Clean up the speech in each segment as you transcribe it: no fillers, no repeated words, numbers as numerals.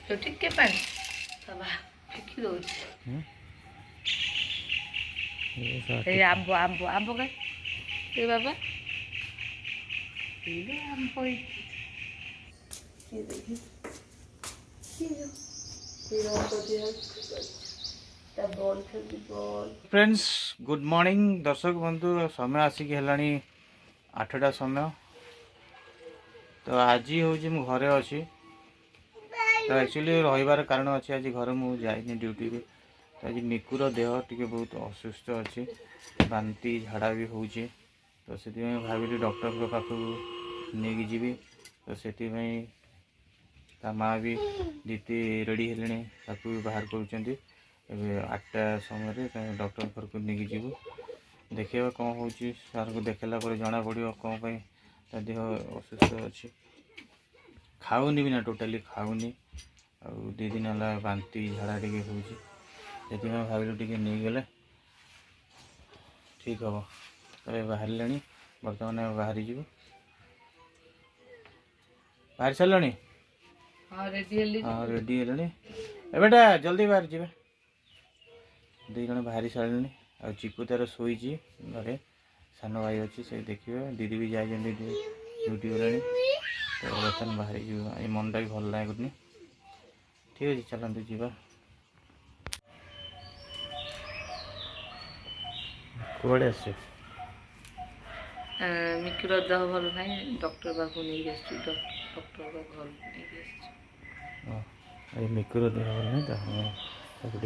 तो टिके पानी बाबा फिकी दो ए आंबो आंबो आंबो का ए बाबा ये आंबो ये देखिए ये आंबो दिया ता बॉल खेल बॉल। फ्रेंड्स गुड मॉर्निंग दर्शक बंधु समय आसिक है 8टा समय तो आज हूँ मु घरे अच्छी तो एक्चुअली रही कारण अच्छे आज घर मुझे जाइनी ड्यूटी रे तो आज मिकुर देह टी बहुत असुस्थ अच्छी बांती झाड़ा भी हो तो से भाविली डॉक्टर के पाखक नहीं जीवी तो से माँ भी दीदी रेडी हेले भी बाहर कर 8टा समय डॉक्टर घर को नहीं जीवु देखा कौन हो सार को देखला जना पड़ो कौन पर देह असुस्थ अच्छी खाऊनी भी ना टोटाली खाऊनी आ 2 दिन है बांती झाड़ा टे हो भाविलु टे नहीं गले ठीक हम तो बाहर बर्तमान बाहरी जीव बाहर सारे हाँ रेडी है बेटा जल्दी बाहर जी 2 जन बाहरी सारे आ चिकू तार शोई घरे सान भाई अच्छी से देखिए दीदी भी जाए ड्यूटी गलानी तो बर्तमान बाहरी जी मनटा भी भल लगुनि ठीक अच्छे चलते जीवा कड़े आस मिकुर देह भल ना डॉक्टर पाक नहीं डॉक्टर घर नहीं मिकुर देह भल ना तो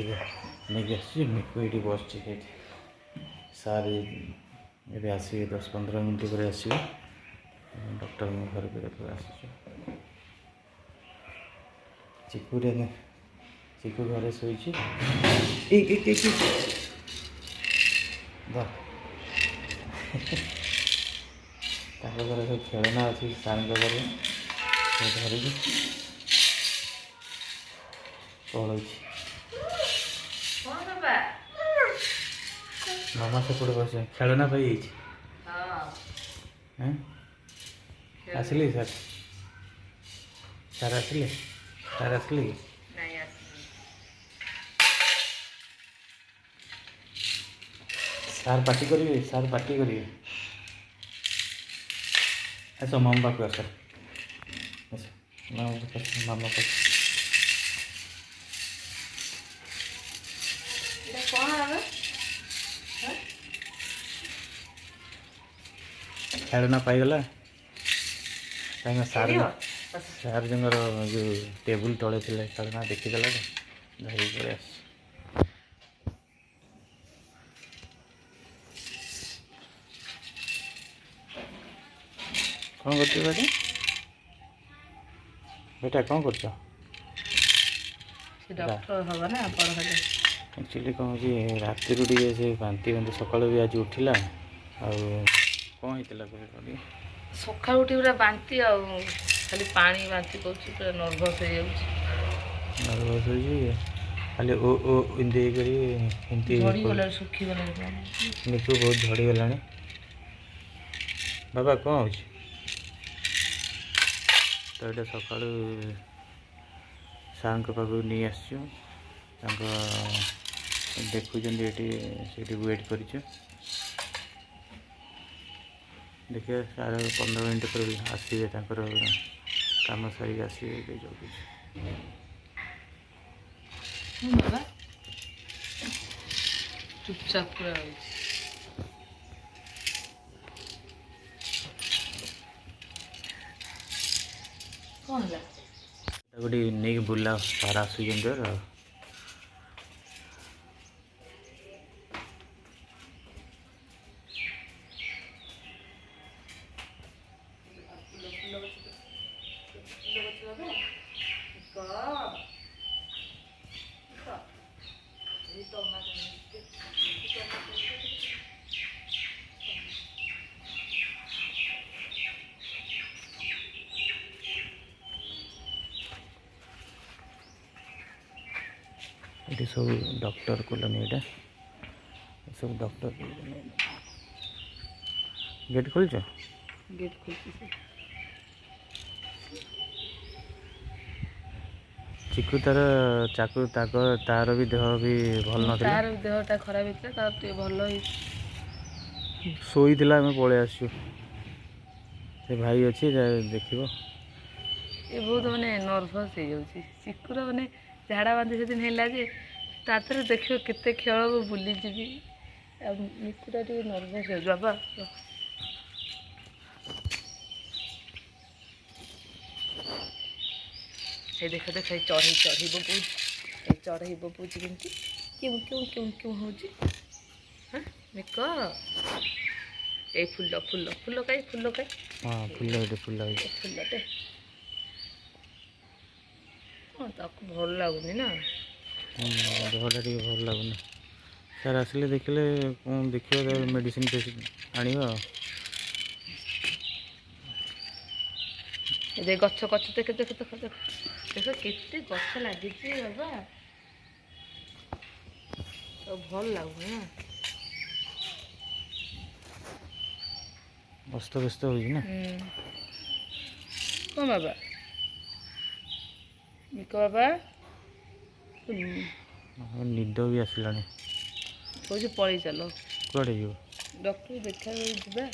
नहीं आसी मिकु ये बस सार ये आसवे 10-15 मिनट पर आसवे डॉक्टर घर पर आस चिकू चिकू घरे शोई घर सब खेलना अच्छी सार घर धरिक पलू मामा से पड़े बस खेलना पाई आसिले सर सर आसिले सर आसिले सार पार्टी करेंगे सार पार्टी करेंगे ऐसा मामा पाक आस मामा पाक खेलना पाईगला सार सार जंगर जो टेबुल तले थे खेलना देखीदेला धरिक पड़े आस कौन कर बेटा बेटा कौन कर एक्चुअली कौन हो राति टे बांती बांती सकाल भी आज उठिला आ कौन होता सका उठी पूरा बांती आ खाली पानी बांती कर नर्भस हो नर्भस हो खाली ओ ओ इंदी सुखी गला मिकु बहुत झड़ी गला बाबा कौन हो तो ये सका सार पाक नहीं आस देखुं ये वेट कर देखिए सार 15 मिनट पर आसवे काम सारिक आसवे जल्दी चुपचाप पूरा कौन गोटे नहीं बुला सार आसुचर ये सब डॉक्टर कॉलोनी ये सब डॉक्टर गेट खोल गेट खोल ଚିକୁ ତାର ଚାକୁ ତାର ବି ଦେହ ବି ଭଲ ନଥିଲା, ତାର ଦେହଟା ଖରାପ ହେଇଥିଲା, ତାର ଟିକେ ଭଲ ହେଇଛି। ଶୋଇଥିଲା। ଆମେ ପଳେଇ ଆସିଛୁ। ସେ ଭାଇ ଅଛି ଦେଖିବ। ଏ ବହୁତ ମାନେ ନର୍ଭସ୍ ହେଇଯାଉଛି। ଚିକୁର ମାନେ ଝାଡ଼ା ବାନ୍ତି ସେଦିନ ହେଲା ଯେ ତାପରେ ଦେଖିବ କେତେ ଖେଳ ମୁଁ ବୁଲିଯିବି। ଆଉ ମିକୁଟା ଟିକେ ନର୍ଭସ୍ ହେଇଯାଉଛି। ବାବା এই ଦେଖ ଦେଖ ଏଇ ଚଢ଼େଇ ବୋବଉଛି, ଏଇ ଚଢ଼େଇ ବୋବଉଛି କେମିତି କେଉଁ କେଉଁ କେଉଁ କେଉଁ ହେଉଛି। ହଁ ମିକ ଏଇ ଫୁଲ ଫୁଲ ଫୁଲ କାଇ ହଁ ଫୁଲ ଏଠି ଫୁଲ ହେଇଛି। ଫୁଲଟେ ହଁ ତାକୁ ଭଲ ଲାଗୁନି ନା। ଦେହଟା ଟିକେ ଭଲ ଲାଗୁନି। ସାର୍ ଆସିଲେ ଦେଖିଲେ କ'ଣ ଦେଖିବ, ତାପରେ ମେଡ଼ିସିନ ଫେଡ଼ିସିନ ଆଣିବ ଆଉ। ଏ ଗଛ ଗଛ ଦେଖ ଦେଖ ଦେଖ ଦେଖ ଦେଖ କେତେ ଗଛ ଲାଗିଛି ବାବା। ଆଉ ଭଲ ଲାଗୁନି ନା। ଅସ୍ତବ୍ୟସ୍ତ ହେଉଛି ନା। କ'ଣ ବାବା ମିକ ବାବା ନିଦ ବି ଆସିଲାଣି। କହୁଛି ପଳେଇ ଚାଲ। କୁଆଡ଼େ ଯିବ? ଡକ୍ଟର ଦେଖା ଯିବା।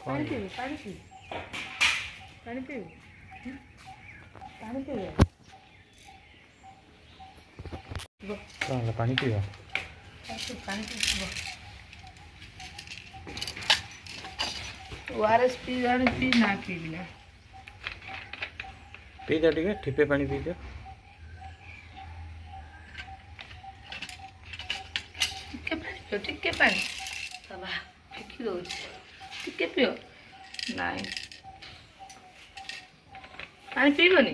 ପାଣି ପିଇବୁ ପାଣି ପିଇବୁ ପାଣି ପିଇବୁ ପାଣି ପିଇବୁ। କ'ଣ ହେଲା? ପାଣି ପିଇବା? ପାଣି ପିଇବ। ORS ପିଇ ଜାଣି ପିଇ ନା ପିଇବି ନା। ପିଇଦିଅ ଟିକେ, ଠିପେ ପାଣି ପିଇଦିଅ। ଟିକେ ପାଣି ପିଅ, ଟିକେ ପାଣି। ବାବା ଫିକି ଦଉଛି, ଟିକେ ପିଅ। ନାଇଁ ପାଣି ପିଇବନି।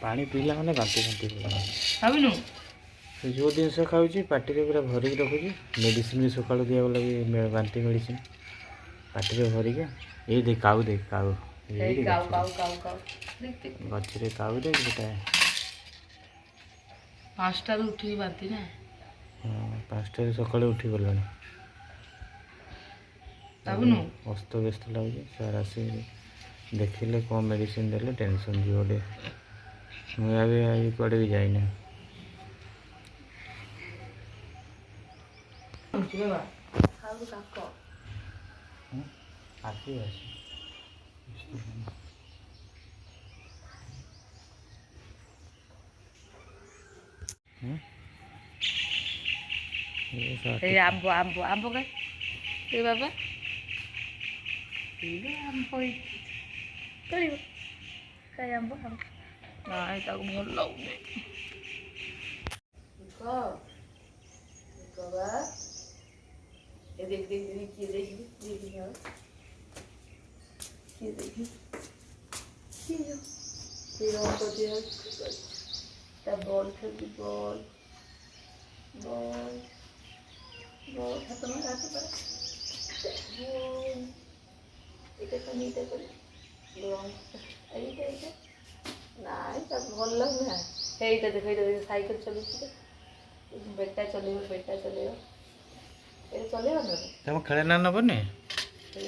ପାଣି ପିଇଲା ମାନେ ବାନ୍ତି ବାନ୍ତି ହୁଏ। ଭାବିନୁ ସେ ଯେଉଁ ଜିନିଷ ଖାଉଛି ପାଟିରେ ପୁରା ଭରିକି ରଖୁଛି। ମେଡ଼ିସିନ ବି ସକାଳୁ ଦିଆଗଲା ବି ବାନ୍ତି ମେଡ଼ିସିନ ପାଟିରେ ଭରିକି। ଏଇ ଦେଖ କାଉ, ଦେଖ କାଉ ଏଇ କାଉ କାଉ କାଉ କାଉ ଗଛରେ କାଉ ଦେଖ ସେଟା। 5ଟାରୁ ଉଠିକି ବାନ୍ତି ନା। ହଁ 5ଟାରେ ସକାଳେ ଉଠି ଗଲାଣି। ଭାବୁନୁ ଅସ୍ତବ୍ୟସ୍ତ ଲାଗୁଛି। ସାର୍ ଆସି ଦେଖିଲେ କ'ଣ ମେଡ଼ିସିନ ଦେଲେ ଟେନସନ୍ ଯିବ ଟିକେ। ମୁଁ ଏବେ କୁଆଡ଼େ ବି ଯାଇନି। ଆସିବ ଏଇ ଆମ୍ବ ଆମ୍ବ ଆମ୍ବ କାଇ ଏ ବାବା ଆମ୍ବ କରିବ କାଇ ଆମ୍ବ ଆମ୍ବ ନାଇଁ ତାକୁ ଭଲ ଲାଗୁନି। ଏ ଦେଖ ଦେଖ ଦେଖ କିଏ ଦେଖିବି ଦେଖି କିଏ ଦେଖି କିଏ ତା ବଲ୍ ଖେଳୁଛି ବଲ୍ ବଲ୍ ବଲ୍ ହାତ ମାର ହାତ ମାର ବଲ୍ ଏଇଟା ତ ଏଇଟା କରି ଏଇଟା ଏଇଟା ନାଇଁ ତାକୁ ଭଲ ଲାଗୁନି ନା। ଏଇଟା ଦେଖ ସାଇକେଲ ଚଲଉଛି ବେଟା ଚଲେଇବ ବେଟା ଚଲେଇବ ଏଇଟା ଚଲେଇବ ନା ତମ ଖେଳନା ନେବନି? এই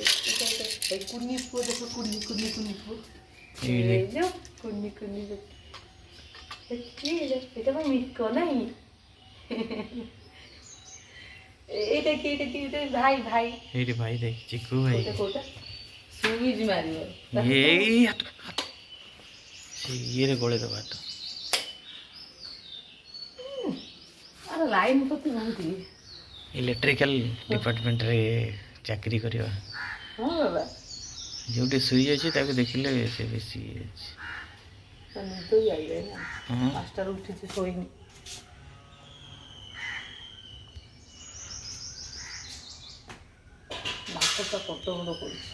কুন্নি পুয়ো দেখো কুন্নি কুন্নি কুন্নি পুয়ো কুন্নি কুন্নি এটা আমার মিক্ক নাই এইটা কি এটা ভাই ভাই এইটি ভাই দেখ চিকু ভাই কোটা সুইচ মারিব এই হাত সে ইয়েরে গলে দেবো হাত। আর লাইন করতে বহুত ইলেକ୍ଟ୍ରିକାଲ ଡିପାର୍ଟମେଣ୍ଟରେ ଚାକିରି କରିବା। ହଁ ବାବା ଯେଉଁଠି ଶୋଇ ଅଛି ତାକୁ ଦେଖିଲେ ସେ ବେଶୀ ଅଛି। ନିଦ ଯାଇବେ ନା 5ଟାରୁ ଉଠିଛି ଶୋଇନି। ଭାତଟା କଟ ମୁଣ୍ଡ କରୁଛି।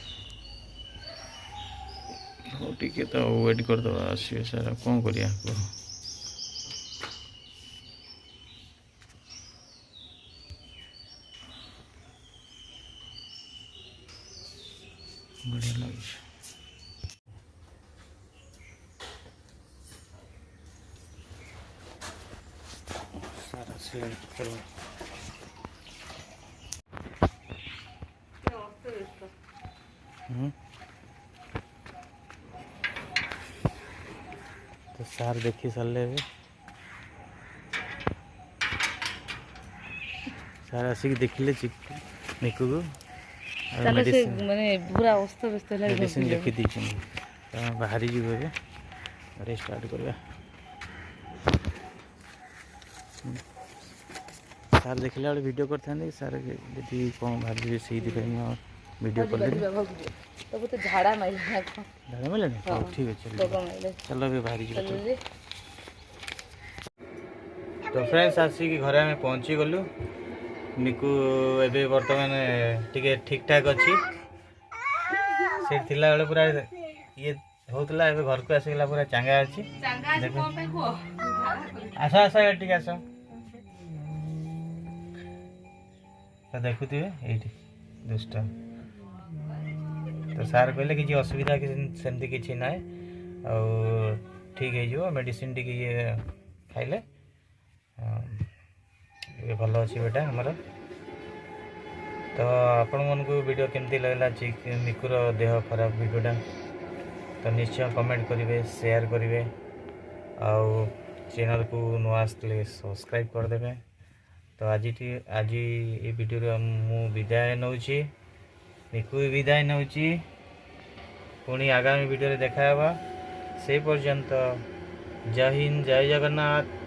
ହଉ ଟିକେ ତ ୱେଟ୍ କରିଦେବା ଆସିବେ ସାର୍ ଆଉ କ'ଣ କରିବା କୁହ। ବଢ଼ିଆ ଲାଗୁଛି। ସାର୍ ଆସିଲେ ଚାଲ। सार देखी सारे सार आसिक देखिले निकू को माने पूरा अस्त व्यस्त मेडिसिन लिखी दी बाहरी जीव अरे स्टार्ट करवा सार देखला बेले वीडियो करते सार जी कौन भाभी से वीडियो कर तब तो झाड़ा माइला झाड़ा मिले ठीक है चलो भी बाहरी जी तो फ्रेंड्स आसिक घर आम पहुँची गलु निकू एबे बर्तमान टिके ठीक ठाक अच्छी से थिला बेले पूरा ये होतला एबे घर को आसिकला पूरा चांगा अच्छी आस आस टिके आस तो देखुथे ये दुष्ट तो सार कहले कि असुविधा सेमती किसी ना आ ठीक है मेडिसिन टी ये खाइले ये भल अच्छी बेटा हमार तो आपण मन को वीडियो केमती लगला निकुर देह खराब वीडियोटा तो निश्चय कमेंट करेंगे शेयर करेंगे आउ चैनल को नुआ आसले सब्सक्राइब करदे तो आज ये वीडियो मु विदाय नौ निकू विदाय नौ पुणी आगामी वीडियो देखा से पर्यंत जय हिंद जय जगन्नाथ।